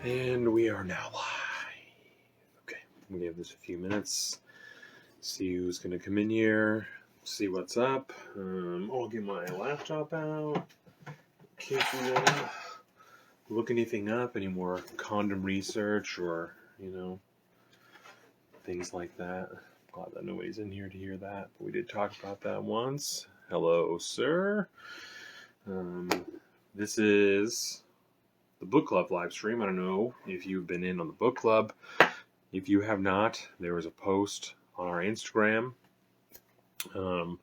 And we are now live. Okay, we give this a few minutes. See who's going to come in here. See what's up. I'll get my laptop out. In case we want to look anything up, any more condom research or, things like that. Glad that nobody's in here to hear that. But we did talk about that once. Hello, sir. This is the book club live stream. I don't know if you've been in on the book club. If you have not, there was a post on our Instagram that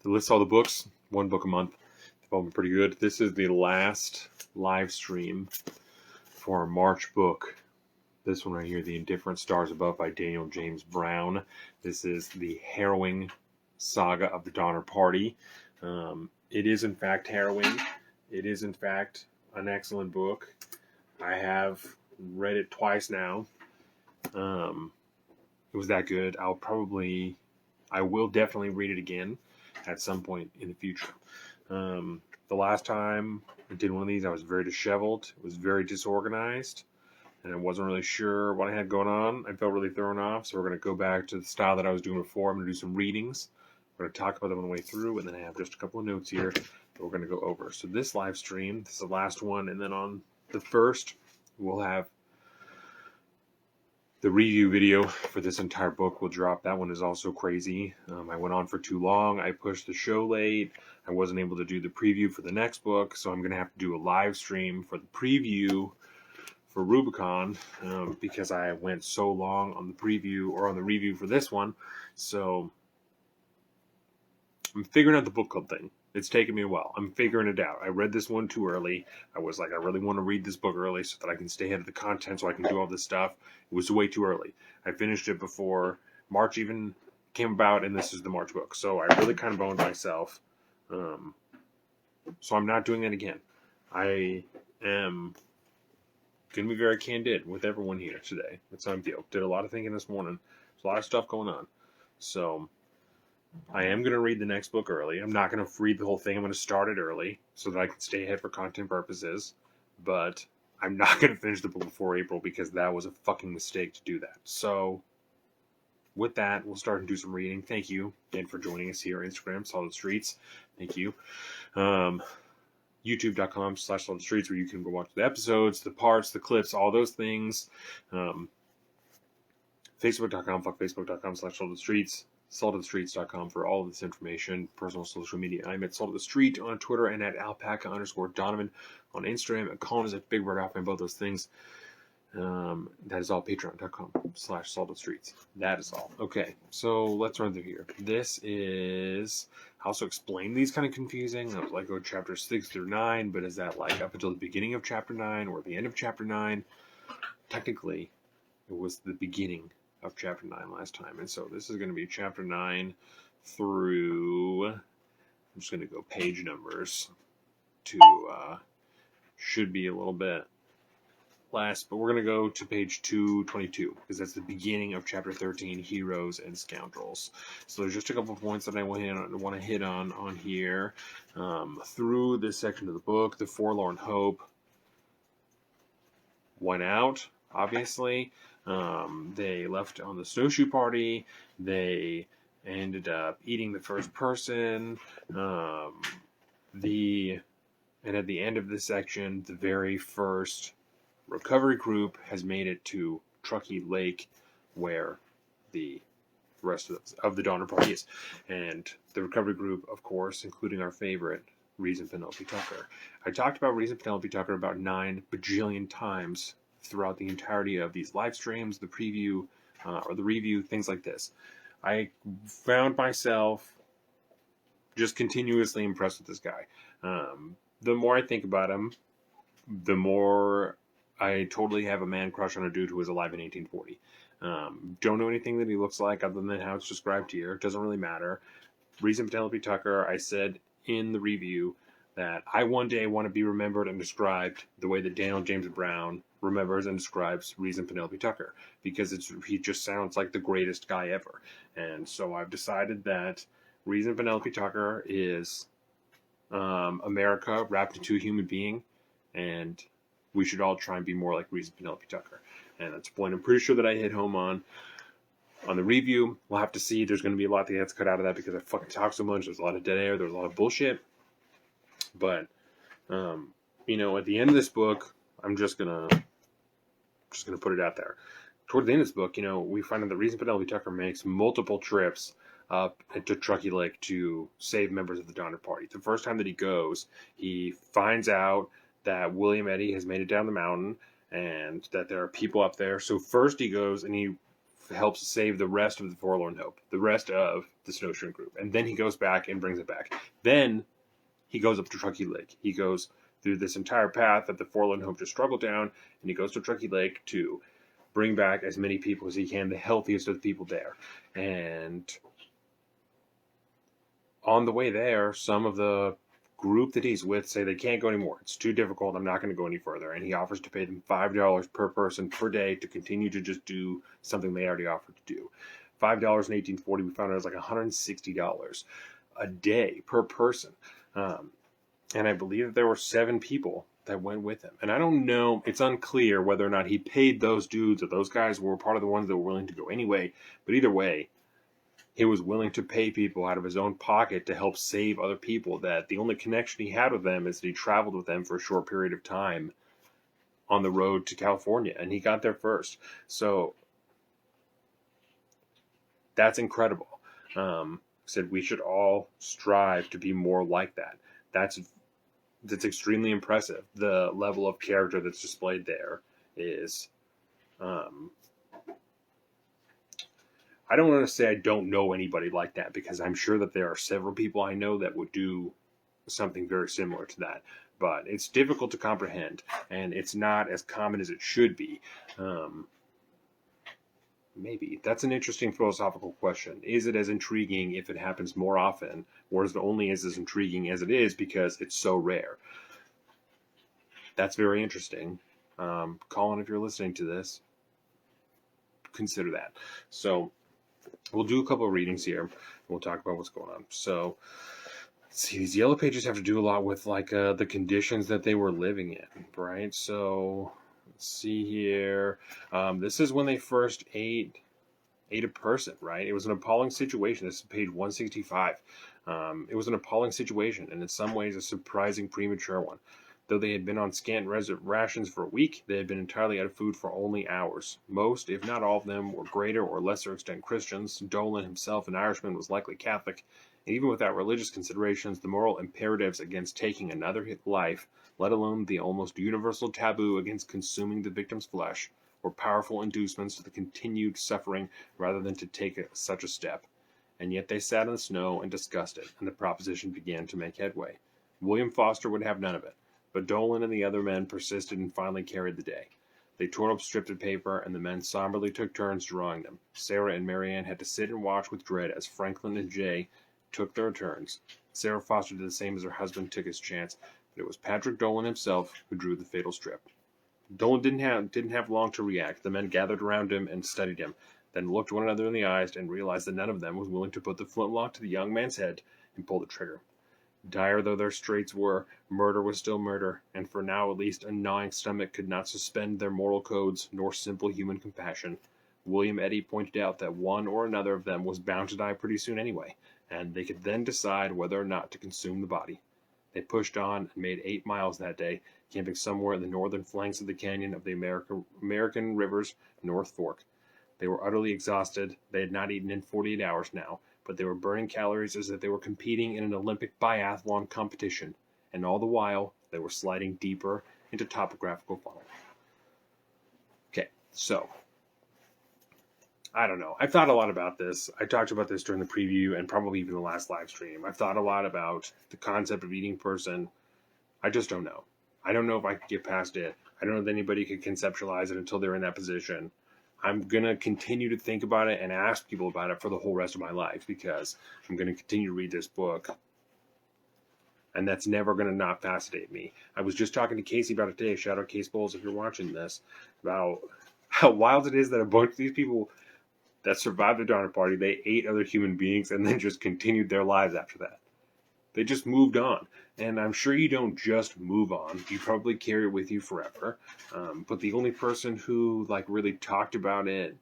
lists all the books, one book a month. They've all been pretty good. This is the last live stream for our March book. This one right here, The Indifferent Stars Above by Daniel James Brown. This is the harrowing saga of the Donner Party. It is in fact harrowing. It is in fact an excellent book. I have read it twice now. It was that good. I will definitely read it again at some point in the future. The last time I did one of these, I was very disheveled. It was very disorganized, and I wasn't really sure what I had going on. I felt really thrown off, so we're going to go back to the style that I was doing before. I'm going to do some readings. We're going to talk about them on the way through, and then I have just a couple of notes here that we're going to go over. So this live stream, this is the last one, and then on the first, we'll have the review video for this entire book will drop. That one is also crazy. I went on for too long. I pushed the show late. I wasn't able to do the preview for the next book, so I'm going to have to do a live stream for the preview for Rubicon because I went so long on the preview or on the review for this one. So I'm figuring out the book club thing. It's taken me a while. I'm figuring it out. I read this one too early. I was like, I really want to read this book early so that I can stay ahead of the content so I can do all this stuff. It was way too early. I finished it before March even came about, and this is the March book. So I really kind of boned myself. So I'm not doing it again. I am going to be very candid with everyone here today. That's how I feel. Did a lot of thinking this morning. There's a lot of stuff going on. So I am going to read the next book early. I'm not going to read the whole thing. I'm going to start it early so that I can stay ahead for content purposes. But I'm not going to finish the book before April because that was a fucking mistake to do that. So with that, we'll start and do some reading. Thank you again for joining us here on Instagram, Solid Streets. Thank you. YouTube.com/Solid Streets, where you can go watch the episodes, the parts, the clips, all those things. Facebook.com, Facebook.com/Solid Streets. SaltOfTheStreets.com for all of this information, personal social media. I'm at Salt of the Street on Twitter and at Alpaca_Donovan on Instagram. And Colin is at Big Bird Alpha and both those things. That is all. Patreon.com/SaltOfTheStreets. That is all. Okay, so let's run through here. This is, I also explained these kind of confusing. I was like, go chapters 6 through 9, but is that like up until the beginning of chapter 9 or the end of chapter 9? Technically, it was the beginning of chapter 9 last time, and so this is going to be chapter 9 through, I'm just going to go page numbers to, should be a little bit less, but we're going to go to page 222, because that's the beginning of chapter 13, Heroes and Scoundrels. So there's just a couple of points that I want to hit on here. Through this section of the book, the Forlorn Hope went out, obviously. They left on the snowshoe party. They ended up eating the first person. And at the end of this section, the very first recovery group has made it to Truckee Lake, where the rest of the Donner Party is. And the recovery group, of course, including our favorite, Reason Penelope Tucker. I talked about Reason Penelope Tucker about 9 bajillion times throughout the entirety of these live streams, the preview, or the review, things like this. I found myself just continuously impressed with this guy. The more I think about him, the more I totally have a man crush on a dude who was alive in 1840. Don't know anything that he looks like other than how it's described here. It doesn't really matter. Reason Penelope Tucker, I said in the review that I one day want to be remembered and described the way that Daniel James Brown remembers and describes Reason Penelope Tucker, because he just sounds like the greatest guy ever. And so I've decided that Reason Penelope Tucker is America wrapped into a human being, and we should all try and be more like Reese and Penelope Tucker. And that's a point I'm pretty sure that I hit home on the review. We'll have to see. There's going to be a lot that gets cut out of that because I fucking talk so much. There's a lot of dead air. There's a lot of bullshit. But, you know, at the end of this book, I'm just gonna put it out there. Toward the end of this book, you know, we find out that Reese and Penelope Tucker makes multiple trips up to Truckee Lake to save members of the Donner Party. The first time that he goes, he finds out that William Eddy has made it down the mountain and that there are people up there. So first he goes and he helps save the rest of the Forlorn Hope, the rest of the Snowshoeing group. And then he goes back and brings it back. Then he goes up to Truckee Lake. He goes through this entire path that the Forlorn Hope just struggled down, and he goes to Truckee Lake to bring back as many people as he can, the healthiest of the people there. And on the way there, some of the group that he's with say they can't go anymore. It's too difficult. I'm not going to go any further. And he offers to pay them $5 per person per day to continue to just do something they already offered to do. $5 in 1840, we found out it was like $160 a day per person. And I believe that there were 7 people that went with him. And I don't know, it's unclear whether or not he paid those dudes or those guys were part of the ones that were willing to go anyway. But either way, he was willing to pay people out of his own pocket to help save other people. That the only connection he had with them is that he traveled with them for a short period of time on the road to California. And he got there first. So that's incredible. Said we should all strive to be more like that. That's extremely impressive. The level of character that's displayed there is, I don't want to say I don't know anybody like that, because I'm sure that there are several people I know that would do something very similar to that. But it's difficult to comprehend, and it's not as common as it should be. Maybe. That's an interesting philosophical question. Is it as intriguing if it happens more often, or is it only as intriguing as it is because it's so rare? That's very interesting. Colin, if you're listening to this, consider that. So we'll do a couple of readings here, and we'll talk about what's going on. So let's see, these yellow pages have to do a lot with like the conditions that they were living in, right? So let's see here. This is when they first ate a person, right? It was an appalling situation. This is page 165. It was an appalling situation, and in some ways a surprising premature one. Though they had been on scant rations for a week, they had been entirely out of food for only hours. Most, if not all of them, were greater or lesser extent Christians. Dolan himself, an Irishman, was likely Catholic. And even without religious considerations, the moral imperatives against taking another life, let alone the almost universal taboo against consuming the victim's flesh, were powerful inducements to the continued suffering rather than to take such a step. And yet they sat in the snow and discussed it, and the proposition began to make headway. William Foster would have none of it, but Dolan and the other men persisted and finally carried the day. They tore up strips of paper, and the men somberly took turns drawing them. Sarah and Marianne had to sit and watch with dread as Franklin and Jay took their turns. Sarah Foster did the same as her husband took his chance, but it was Patrick Dolan himself who drew the fatal strip. Dolan didn't have long to react. The men gathered around him and studied him, then looked one another in the eyes and realized that none of them was willing to put the flintlock to the young man's head and pull the trigger. Dire though their straits were, murder was still murder, and for now at least a gnawing stomach could not suspend their moral codes nor simple human compassion. William Eddy pointed out that one or another of them was bound to die pretty soon anyway, and they could then decide whether or not to consume the body. They pushed on and made 8 miles that day, camping somewhere in the northern flanks of the canyon of the American River's North Fork. They were utterly exhausted. They had not eaten in 48 hours now, but they were burning calories as if they were competing in an Olympic biathlon competition, and all the while they were sliding deeper into topographical funnel. Okay, so I don't know. I've thought a lot about this. I talked about this during the preview and probably even the last live stream. I've thought a lot about the concept of eating person. I just don't know. I don't know if I could get past it. I don't know if anybody could conceptualize it until they're in that position. I'm going to continue to think about it and ask people about it for the whole rest of my life, because I'm going to continue to read this book. And that's never going to not fascinate me. I was just talking to Casey about it today. Shout out Case Bowles if you're watching this. About how wild it is that a bunch of these people that survived the Donner Party, they ate other human beings and then just continued their lives after that. They just moved on. And I'm sure you don't just move on. You probably carry it with you forever. But the only person who really talked about it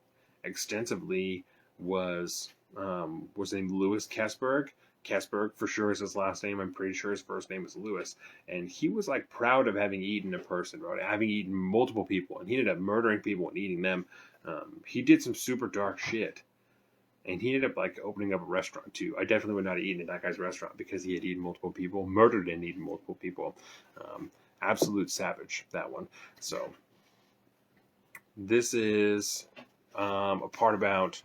extensively was named Louis Kessberg. Kessberg for sure is his last name. I'm pretty sure his first name is Louis. And he was proud of having eaten a person, right? Having eaten multiple people, and he ended up murdering people and eating them. He did some super dark shit. And he ended up opening up a restaurant too. I definitely would not have eaten at that guy's restaurant because he had eaten multiple people, murdered and eaten multiple people. Absolute savage, that one. So this is a part about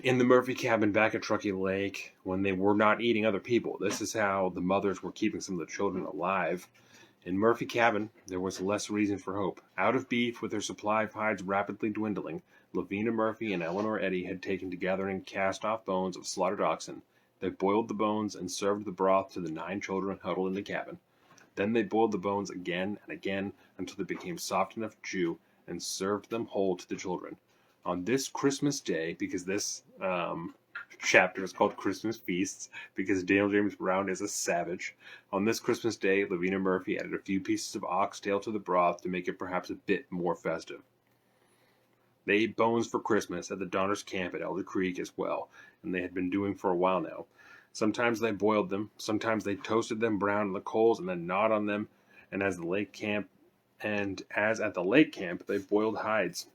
in the Murphy cabin back at Truckee Lake when they were not eating other people. This is how the mothers were keeping some of the children alive. In Murphy cabin, there was less reason for hope. Out of beef, with their supply of hides rapidly dwindling, Lavina Murphy and Eleanor Eddy had taken to gathering cast-off bones of slaughtered oxen. They boiled the bones and served the broth to the 9 children huddled in the cabin. Then they boiled the bones again and again until they became soft enough to chew, and served them whole to the children. On this Christmas day, because this chapter is called Christmas Feasts, because Daniel James Brown is a savage. On this Christmas day, Lavina Murphy added a few pieces of oxtail to the broth to make it perhaps a bit more festive. They ate bones for Christmas at the Donners camp at Elder Creek as well, and they had been doing for a while now. Sometimes they boiled them, sometimes they toasted them brown on the coals and then gnawed on them, and as at the lake camp, they boiled hides.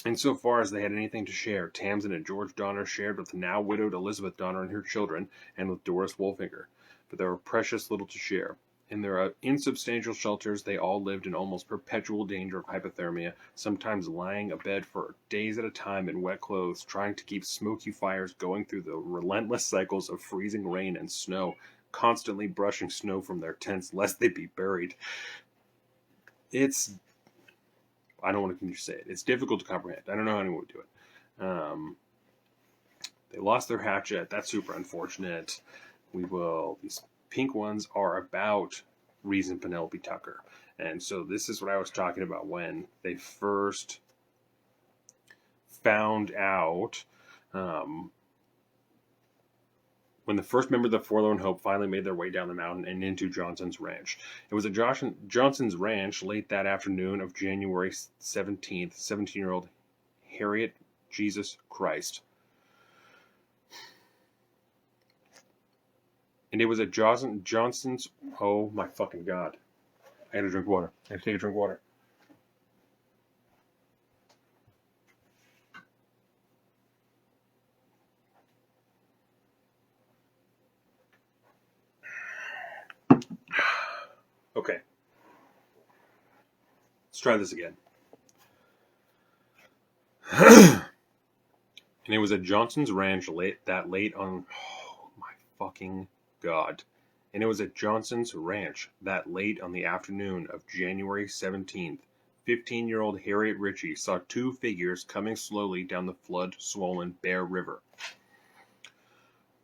Insofar as they had anything to share, Tamsin and George Donner shared with the now widowed Elizabeth Donner and her children, and with Doris Wolfinger. But there were precious little to share. In their insubstantial shelters, they all lived in almost perpetual danger of hypothermia, sometimes lying abed for days at a time in wet clothes, trying to keep smoky fires going through the relentless cycles of freezing rain and snow, constantly brushing snow from their tents lest they be buried. I don't want to continue to say it. It's difficult to comprehend. I don't know how anyone would do it. They lost their hatchet. That's super unfortunate. These pink ones are about Reese and Penelope Tucker. And so this is what I was talking about when they first found out, when the first member of the Forlorn Hope finally made their way down the mountain and into Johnson's ranch. It was at Johnson's ranch late that afternoon of January 17th, 17-year-old Harriet Jesus Christ. And it was at Johnson's... Oh my fucking God. I gotta drink water. I have to take a drink of water. Okay. Let's try this again. And it was at Johnson's ranch late on... Oh my fucking God. And it was at Johnson's ranch that late on the afternoon of January 17th, 15-year-old Harriet Ritchie saw 2 figures coming slowly down the flood-swollen Bear River,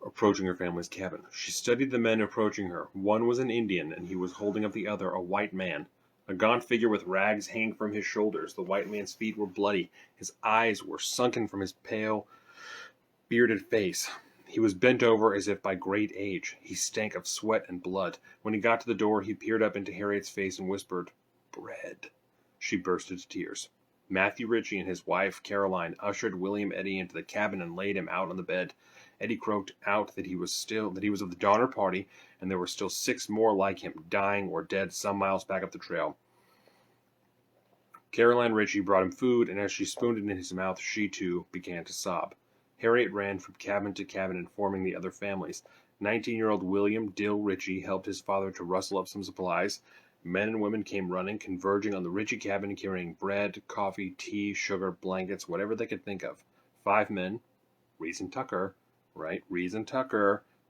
approaching her family's cabin. She studied the men approaching her. One was an Indian, and he was holding up the other, a white man. A gaunt figure with rags hanging from his shoulders. The white man's feet were bloody. His eyes were sunken from his pale, bearded face. He was bent over as if by great age. He stank of sweat and blood. When he got to the door, he peered up into Harriet's face and whispered, "Bread." She burst into tears. Matthew Ritchie and his wife, Caroline, ushered William Eddy into the cabin and laid him out on the bed. Eddy croaked out that he was of the Donner Party, and there were still 6 more like him, dying or dead some miles back up the trail. Caroline Ritchie brought him food, and as she spooned it in his mouth, she, too, began to sob. Harriet ran from cabin to cabin informing the other families. 19-year-old William Dill Ritchie helped his father to rustle up some supplies. Men and women came running, converging on the Ritchie cabin, carrying bread, coffee, tea, sugar, blankets, whatever they could think of. 5 men, Reese and Tucker,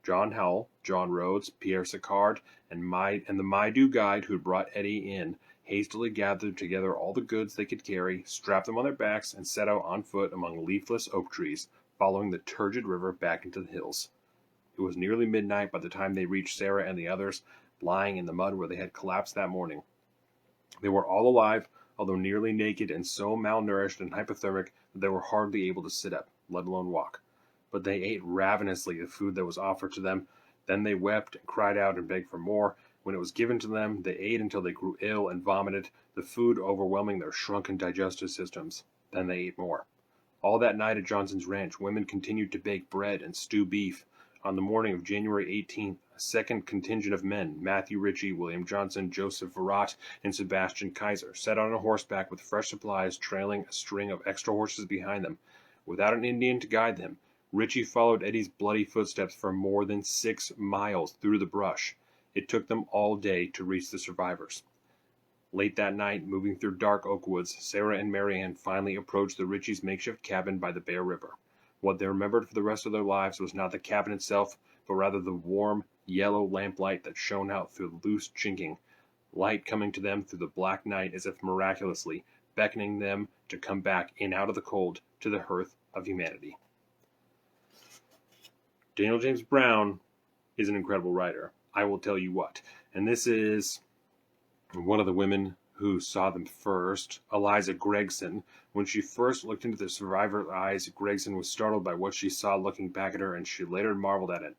John Howell, John Rhodes, Pierre Sicard, and the Maidu guide who had brought Eddy in, hastily gathered together all the goods they could carry, strapped them on their backs, and set out on foot among leafless oak trees, following the turgid river back into the hills. It was nearly midnight by the time they reached Sarah and the others, lying in the mud where they had collapsed that morning. They were all alive, although nearly naked and so malnourished and hypothermic that they were hardly able to sit up, let alone walk. But they ate ravenously the food that was offered to them. Then they wept and cried out and begged for more. When it was given to them, they ate until they grew ill and vomited, the food overwhelming their shrunken digestive systems. Then they ate more. All that night at Johnson's ranch, women continued to bake bread and stew beef. On the morning of January 18th, a second contingent of men, Matthew Ritchie, William Johnson, Joseph Varrott, and Sebastian Kaiser, set on a horseback with fresh supplies, trailing a string of extra horses behind them. Without an Indian to guide them, Ritchie followed Eddie's bloody footsteps for more than 6 miles through the brush. It took them all day to reach the survivors. Late that night, moving through dark oak woods, Sarah and Marianne finally approached the Ritchies' makeshift cabin by the Bear River. What they remembered for the rest of their lives was not the cabin itself, but rather the warm, yellow lamplight that shone out through the loose chinking, light coming to them through the black night as if miraculously, beckoning them to come back in out of the cold to the hearth of humanity. Daniel James Brown is an incredible writer. I will tell you what. And this is one of the women who saw them first, Eliza Gregson. When she first looked into the survivor's eyes, Gregson was startled by what she saw looking back at her, and she later marveled at it.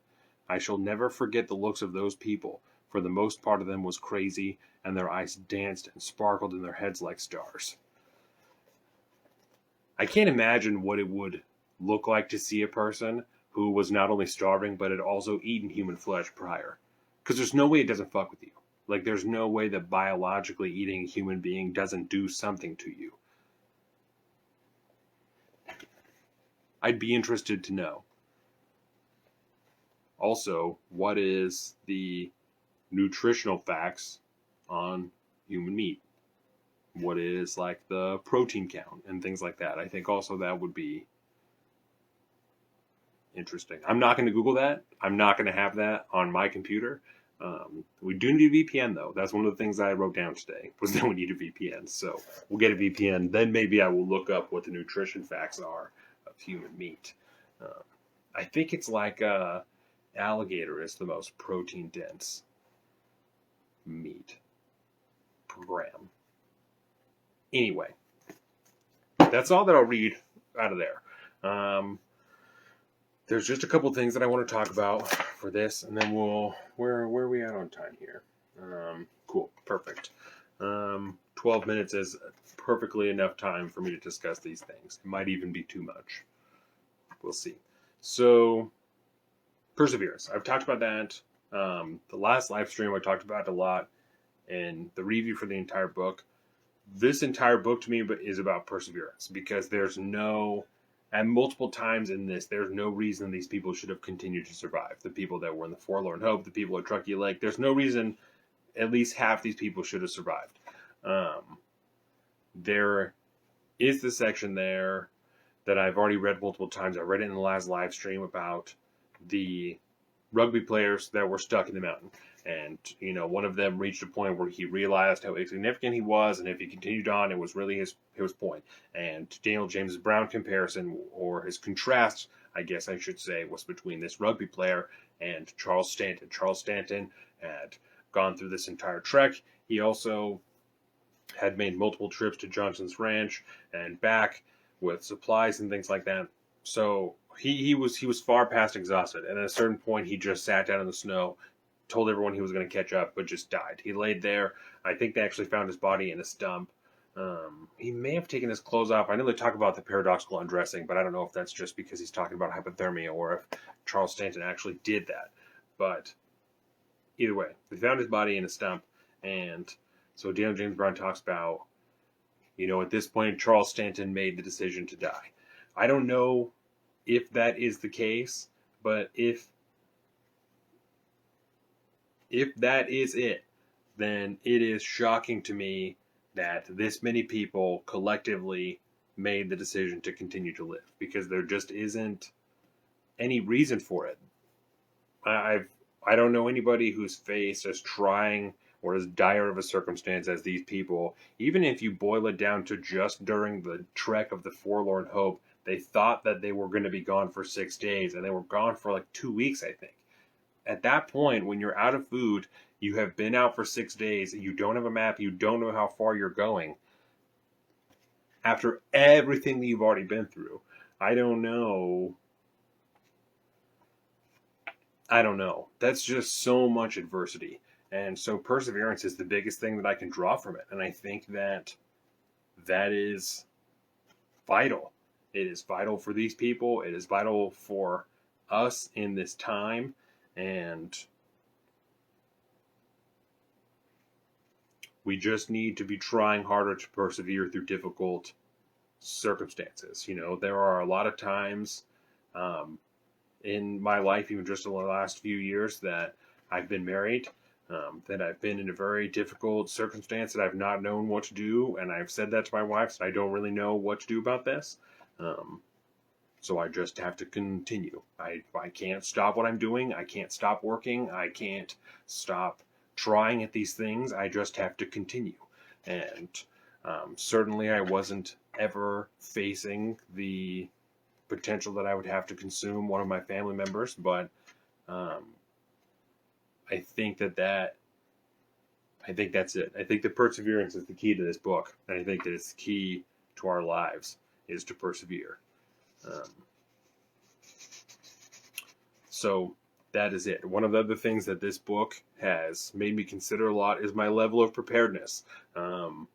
I shall never forget the looks of those people. For the most part of them was crazy, and their eyes danced and sparkled in their heads like stars. I can't imagine what it would look like to see a person who was not only starving, but had also eaten human flesh prior. Because there's no way it doesn't fuck with you. Like, there's no way that biologically eating a human being doesn't do something to you. I'd be interested to know. Also, what is the nutritional facts on human meat? What is, like, the protein count and things like that? I think also that would be interesting. I'm not going to Google that. I'm not going to have that on my computer. We do need a VPN, though. That's one of the things I wrote down today, was that we need a VPN. So we'll get a VPN. Then maybe I will look up what the nutrition facts are of human meat. I think it's like alligator is the most protein-dense meat per gram. Anyway, that's all that I'll read out of there. There's just a couple things that I want to talk about for this, and then where are we at on time here? Cool, perfect. 12 minutes is perfectly enough time for me to discuss these things. It might even be too much. We'll see. So, Perseverance. I've talked about that. The last live stream I talked about it a lot, and the review for the entire book. This entire book to me is about perseverance, because there's no... And multiple times in this, there's no reason these people should have continued to survive. The people that were in the Forlorn Hope, the people at Truckee Lake, there's no reason at least half these people should have survived. There is the section there that I've already read multiple times. I read it in the last live stream about the rugby players that were stuck in the mountain. And, you know, one of them reached a point where he realized how insignificant he was, and if he continued on, it was really his point. And Daniel James Brown comparison, or his contrast, I guess I should say, was between this rugby player and Charles Stanton. Charles Stanton had gone through this entire trek. He also had made multiple trips to Johnson's ranch and back with supplies and things like that. So he was far past exhausted, and at a certain point, he just sat down in the snow, told everyone he was going to catch up, but just died. He laid there. I think they actually found his body in a stump. He may have taken his clothes off. I know they talk about the paradoxical undressing, but I don't know if that's just because he's talking about hypothermia or if Charles Stanton actually did that. But either way, they found his body in a stump, and so Daniel James Brown talks about, you know, at this point, Charles Stanton made the decision to die. I don't know if that is the case, but if that is it, then it is shocking to me that this many people collectively made the decision to continue to live, because there just isn't any reason for it. I don't know anybody who's faced as trying or as dire of a circumstance as these people. Even if you boil it down to just during the trek of the Forlorn Hope, they thought that they were going to be gone for 6 days, and they were gone for like 2 weeks, I think. At that point, when you're out of food, you have been out for 6 days, you don't have a map, you don't know how far you're going. After everything that you've already been through, I don't know I don't know. That's just so much adversity. And so perseverance is the biggest thing that I can draw from it. And I think that that is vital. It is vital for these people. It is vital for us in this time. And we just need to be trying harder to persevere through difficult circumstances. There are a lot of times um, in my life, even just in the last few years, that I've been married, that I've been in a very difficult circumstance that I've not known what to do, and I've said that to my wife, that I don't really know what to do about this. Um, so I just have to continue. I can't stop what I'm doing. I can't stop working. I can't stop trying at these things. I just have to continue. And certainly I wasn't ever facing the potential that I would have to consume one of my family members, but um, I think I think that's it. I think that perseverance is the key to this book, and I think that it's the key to our lives is to persevere. Um, so that is it. One of the other things that this book has made me consider a lot is my level of preparedness. Um,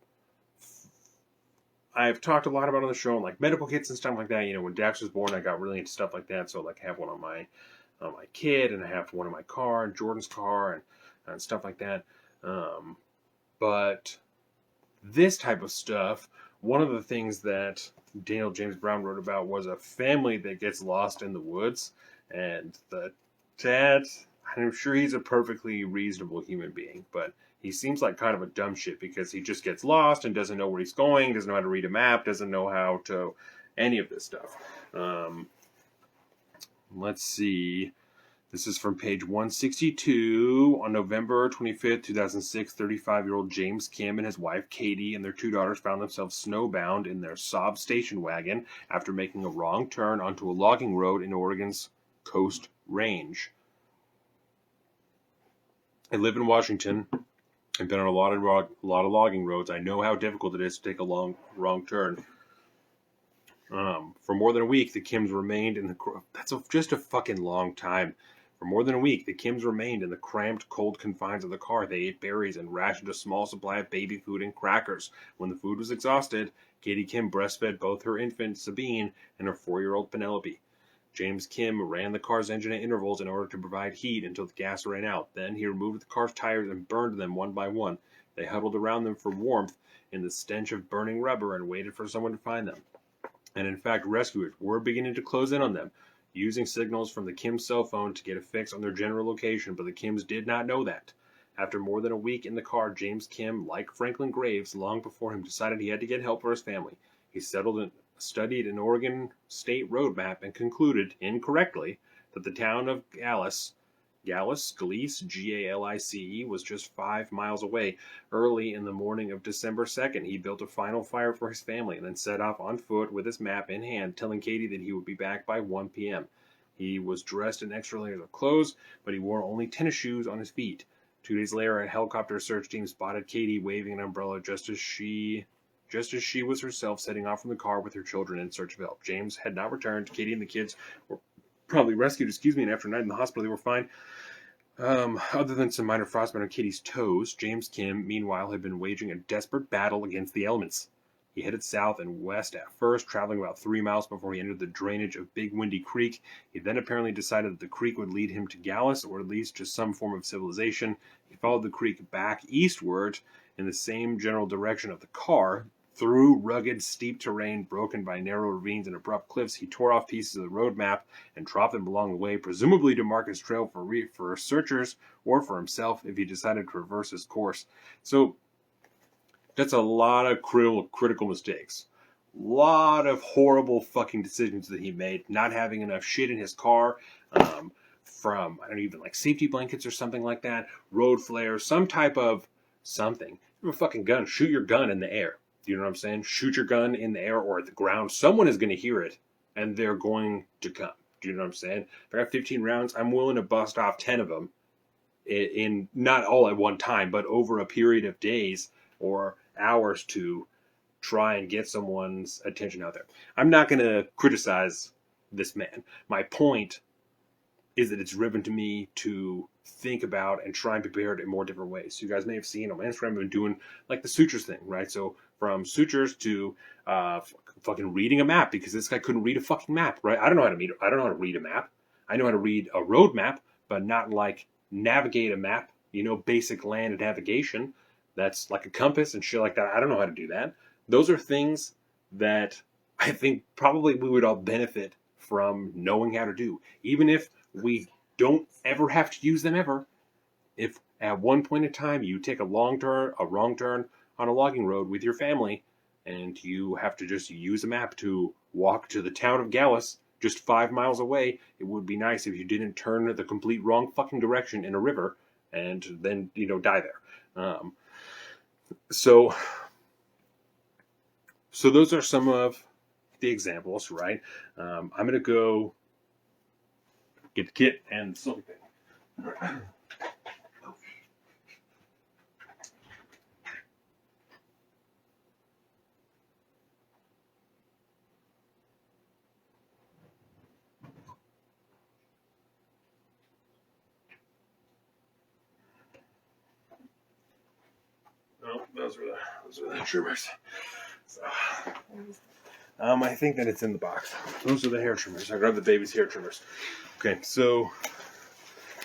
I've talked a lot about on the show, like medical kits and stuff like that. When Dax was born, I got really into stuff like that. So, like, I have one on my kid, and I have one in my car, and Jordan's car, and stuff like that. But this type of stuff, one of the things that Daniel James Brown wrote about was a family that gets lost in the woods, and the dad, I'm sure he's a perfectly reasonable human being, but he seems like kind of a dumb shit because he just gets lost and doesn't know where he's going, doesn't know how to read a map, doesn't know how to any of this stuff. Let's see. This is from page 162. On November 25th, 2006, 35-year-old James Kim and his wife, Katie, and their two daughters found themselves snowbound in their Saab station wagon after making a wrong turn onto a logging road in Oregon's Coast Range. I live in Washington. I've been on a lot of logging roads. I know how difficult it is to take a wrong turn. For more than a week, the Kims remained in the... That's just a fucking long time. For more than a week, the Kims remained in the cramped, cold confines of the car. They ate berries and rationed a small supply of baby food and crackers. When the food was exhausted, Katie Kim breastfed both her infant, Sabine, and her 4-year-old Penelope. James Kim ran the car's engine at intervals in order to provide heat until the gas ran out. Then he removed the car's tires and burned them one by one. They huddled around them for warmth in the stench of burning rubber and waited for someone to find them. And in fact, rescuers were beginning to close in on them, using signals from the Kim's cell phone to get a fix on their general location, but the Kims did not know that. After more than a week in the car, James Kim, like Franklin Graves, long before him, decided he had to get help for his family. He studied an Oregon state road map and concluded, incorrectly, that the town of Galice, Galice, was just 5 miles away. Early in the morning of December 2nd, he built a final fire for his family and then set off on foot with his map in hand, telling Katie that he would be back by 1 p.m. He was dressed in extra layers of clothes, but he wore only tennis shoes on his feet. 2 days later, a helicopter search team spotted Katie waving an umbrella just as she was herself setting off from the car with her children in search of help. James had not returned. Katie and the kids were probably rescued, and after a night in the hospital, they were fine. Other than some minor frostbite on Katie's toes, James Kim, meanwhile, had been waging a desperate battle against the elements. He headed south and west at first, traveling about 3 miles before he entered the drainage of Big Windy Creek. He then apparently decided that the creek would lead him to Gallus, or at least to some form of civilization. He followed the creek back eastward in the same general direction of the car. Through rugged, steep terrain broken by narrow ravines and abrupt cliffs, he tore off pieces of the road map and dropped them along the way, presumably to mark his trail for searchers or for himself if he decided to reverse his course. So that's a lot of critical mistakes. A lot of horrible fucking decisions that he made, not having enough shit in his car, from, I don't even, like safety blankets or something like that, road flares, some type of something. You have a fucking gun, shoot your gun in the air. Do you know what I'm saying? Shoot your gun in the air or at the ground. Someone is going to hear it, and they're going to come. Do you know what I'm saying? If I got 15 rounds, I'm willing to bust off 10 of them in not all at one time, but over a period of days or hours to try and get someone's attention out there. I'm not going to criticize this man. My point is that it's driven to me to think about and try and prepare it in more different ways. So you guys may have seen on my Instagram, I've been doing like the sutures thing, right? So from sutures to fucking reading a map, because this guy couldn't read a fucking map, right? I don't know how to read a map. I know how to read a road map, but not like navigate a map, basic land navigation. That's like a compass and shit like that. I don't know how to do that. Those are things that I think probably we would all benefit from knowing how to do. Even if we don't ever have to use them ever. If at one point in time you take a wrong turn on a logging road with your family, and you have to just use a map to walk to the town of Gallus, just 5 miles away, it would be nice if you didn't turn the complete wrong fucking direction in a river and then, die there. So those are some of the examples, right? I'm going to go get the kit and something. Oh, those were the trimmers. So, I think that it's in the box. Those are the hair trimmers. I grabbed the baby's hair trimmers. Okay, so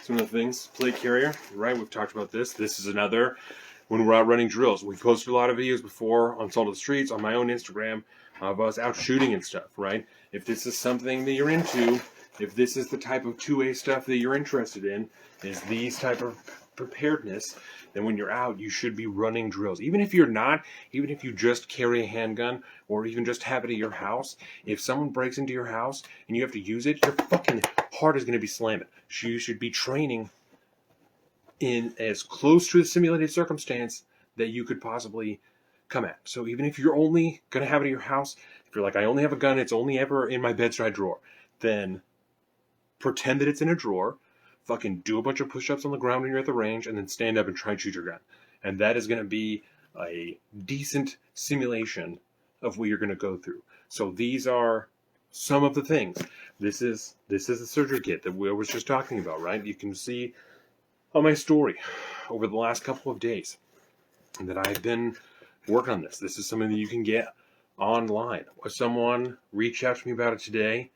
some of the things. Plate carrier, right? We've talked about this. This is another when we're out running drills. We've posted a lot of videos before on Salt of the Streets, on my own Instagram, of us out shooting and stuff, right? If this is something that you're into, if this is the type of 2A stuff that you're interested in, is these type of preparedness, then when you're out, you should be running drills. Even if you're not, even if you just carry a handgun, or even just have it at your house, if someone breaks into your house and you have to use it, your fucking heart is going to be slamming. So you should be training in as close to the simulated circumstance that you could possibly come at. So even if you're only going to have it at your house, if you're like, I only have a gun, it's only ever in my bedside drawer, then pretend that it's in a drawer, fucking do a bunch of push-ups on the ground when you're at the range, and then stand up and try and shoot your gun. And that is going to be a decent simulation of what you're going to go through. So these are some of the things. This is the surgery kit that we was just talking about, right? You can see on my story over the last couple of days that I've been working on this. This is something that you can get online. Someone reached out to me about it today.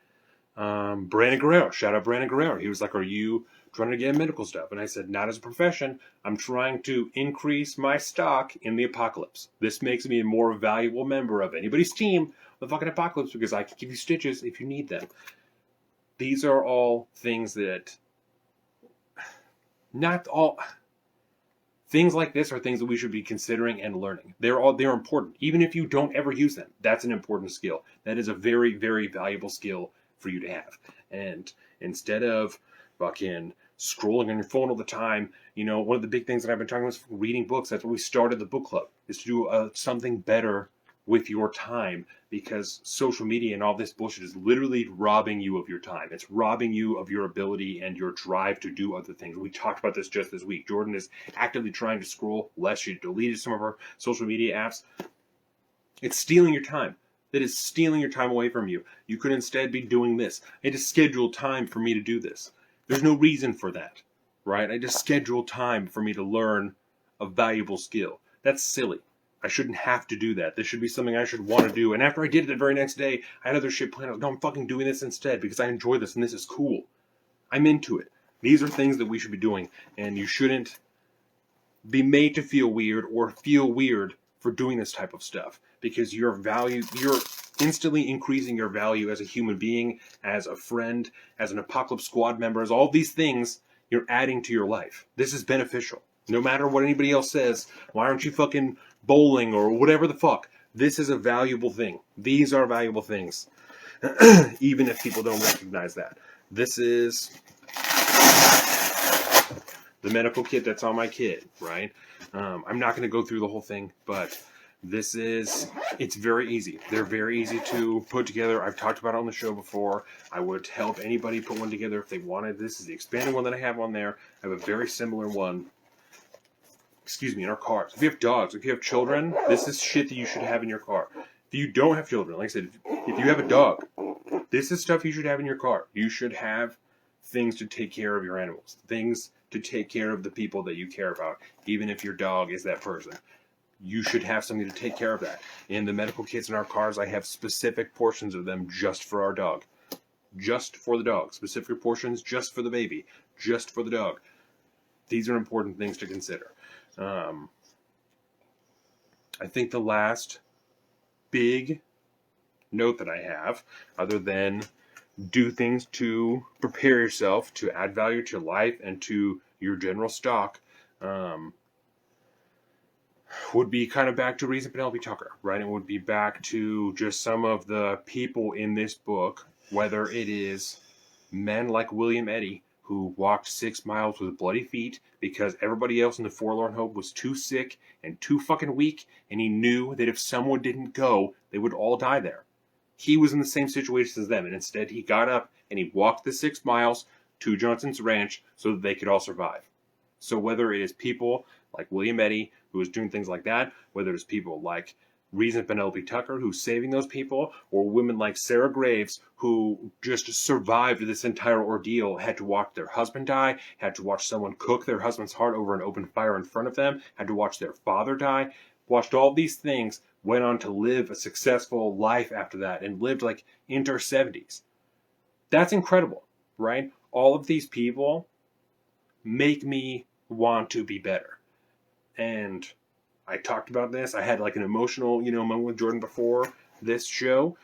Brandon Guerrero, shout out Brandon Guerrero. He was like, are you trying to get medical stuff? And I said, not as a profession. I'm trying to increase my stock in the apocalypse. This makes me a more valuable member of anybody's team, the fucking apocalypse, because I can give you stitches if you need them. These are all things that, not all, things like this are things that we should be considering and learning. They're important. Even if you don't ever use them, that's an important skill. That is a very, very valuable skill for you to have. And instead of fucking scrolling on your phone all the time, one of the big things that I've been talking about is reading books. That's what we started the book club, is to do something better with your time, because social media and all this bullshit is literally robbing you of your time. It's robbing you of your ability and your drive to do other things. We talked about this just this week. Jordan is actively trying to scroll less. She deleted some of her social media apps. It's stealing your time. That is stealing your time away from you. You could instead be doing this. I just scheduled time for me to do this. There's no reason for that, right? I just scheduled time for me to learn a valuable skill. That's silly. I shouldn't have to do that. This should be something I should want to do. And after I did it the very next day, I had other shit planned. No, I'm fucking doing this instead because I enjoy this and this is cool. I'm into it. These are things that we should be doing, and you shouldn't be made to feel weird or feel weird for doing this type of stuff, because you're instantly increasing your value as a human being, as a friend, as an Apocalypse Squad member, as all these things you're adding to your life. This is beneficial. No matter what anybody else says, why aren't you fucking bowling or whatever the fuck? This is a valuable thing. These are valuable things, even if people don't recognize that. This is the medical kit that's on my kid, right? I'm not going to go through the whole thing, but it's very easy. They're very easy to put together. I've talked about it on the show before. I would help anybody put one together if they wanted. This is the expanded one that I have on there. I have a very similar one, in our cars. If you have dogs, if you have children, this is shit that you should have in your car. If you don't have children, like I said, if you have a dog, this is stuff you should have in your car. You should have things to take care of your animals, things to take care of the people that you care about, even if your dog is that person. You should have something to take care of that. In the medical kits in our cars, I have specific portions of them just for our dog. Just for the dog. Specific portions just for the baby. Just for the dog. These are important things to consider. I think the last big note that I have, other than do things to prepare yourself to add value to your life and to your general stock, would be kind of back to Reason Penelope Tucker, right? It would be back to just some of the people in this book, whether it is men like William Eddy, who walked 6 miles with bloody feet because everybody else in the Forlorn Hope was too sick and too fucking weak, and he knew that if someone didn't go, they would all die there. He was in the same situation as them, and instead he got up and he walked the 6 miles to Johnson's Ranch so that they could all survive. So whether it is people like William Eddy, who is doing things like that, whether it's people like Reason Penelope Tucker, who's saving those people, or women like Sarah Graves, who just survived this entire ordeal, had to watch their husband die, had to watch someone cook their husband's heart over an open fire in front of them, had to watch their father die, watched all these things, went on to live a successful life after that, and lived like into her 70s. That's incredible, right? All of these people make me want to be better. And I talked about this. I had like an emotional, moment with Jordan before this show.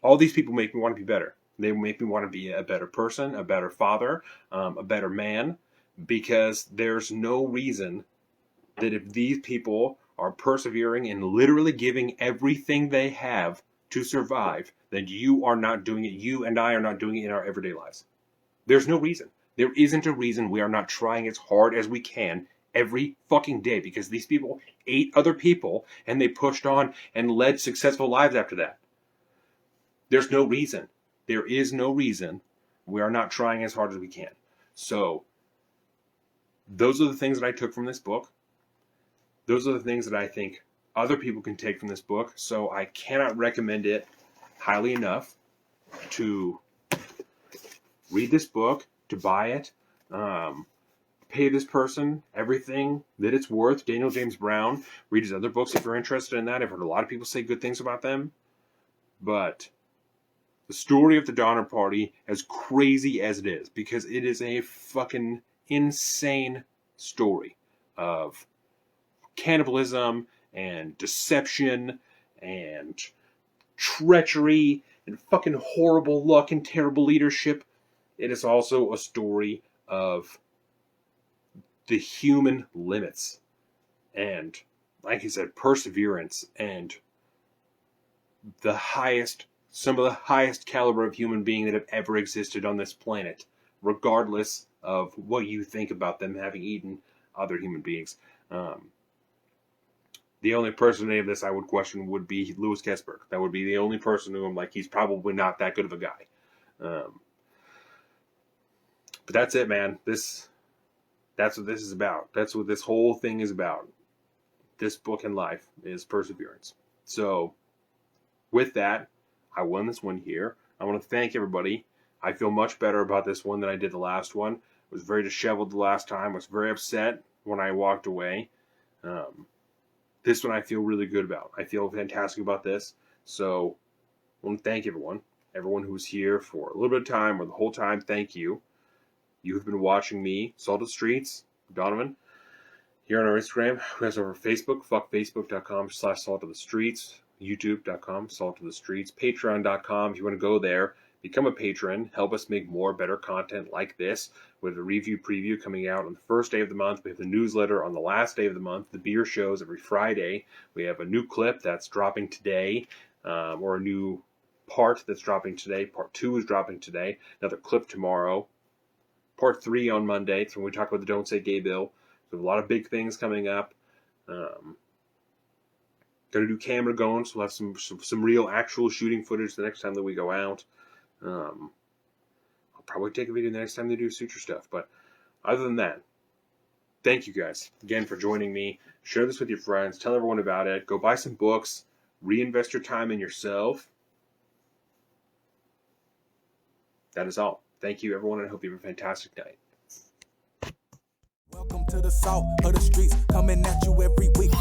All these people make me want to be better. They make me want to be a better person, a better father, a better man, because there's no reason that if these people are persevering and literally giving everything they have to survive, that you are not doing it. You and I are not doing it in our everyday lives. There's no reason. There isn't a reason we are not trying as hard as we can every fucking day, because these people ate other people and they pushed on and led successful lives after that. There's no reason. There is no reason we are not trying as hard as we can. So those are the things that I took from this book. Those are the things that I think other people can take from this book. So I cannot recommend it highly enough to read this book, to buy it, pay this person everything that it's worth. Daniel James Brown. Read his other books if you're interested in that. I've heard a lot of people say good things about them. But the story of the Donner Party, as crazy as it is, because it is a fucking insane story of cannibalism and deception and treachery and fucking horrible luck and terrible leadership. It is also a story of the human limits and, like I said, perseverance and some of the highest caliber of human being that have ever existed on this planet, regardless of what you think about them having eaten other human beings. The only person in any of this I would question would be Louis Kessberg. That would be the only person who I'm like, he's probably not that good of a guy. But that's it, man. That's what this is about. That's what this whole thing is about. This book in life is perseverance. So, with that, I won this one here. I want to thank everybody. I feel much better about this one than I did the last one. I was very disheveled the last time. I was very upset when I walked away. This one I feel really good about. I feel fantastic about this. So, I want to thank everyone. Everyone who's here for a little bit of time or the whole time, thank you. You have been watching me, Salt of the Streets, Donovan, here on our Instagram. We have over Facebook, fuckfacebook.com/Salt of the Streets, YouTube.com, Salt of the Streets, Patreon.com. If you want to go there, become a patron, help us make more, better content like this, with a review preview coming out on the first day of the month. We have the newsletter on the last day of the month, the beer shows every Friday. We have a new clip that's dropping today, or a new part that's dropping today. Part 2 is dropping today. Another clip tomorrow. Part 3 on Monday. It's when we talk about the Don't Say Gay bill. So a lot of big things coming up. Going to do camera going, so we'll have some real actual shooting footage the next time that we go out. I'll probably take a video the next time they do suture stuff. But other than that, thank you guys again for joining me. Share this with your friends. Tell everyone about it. Go buy some books. Reinvest your time in yourself. that is all. Thank you, everyone, and I hope you have a fantastic night. Welcome to the salt of the streets, coming at you every week.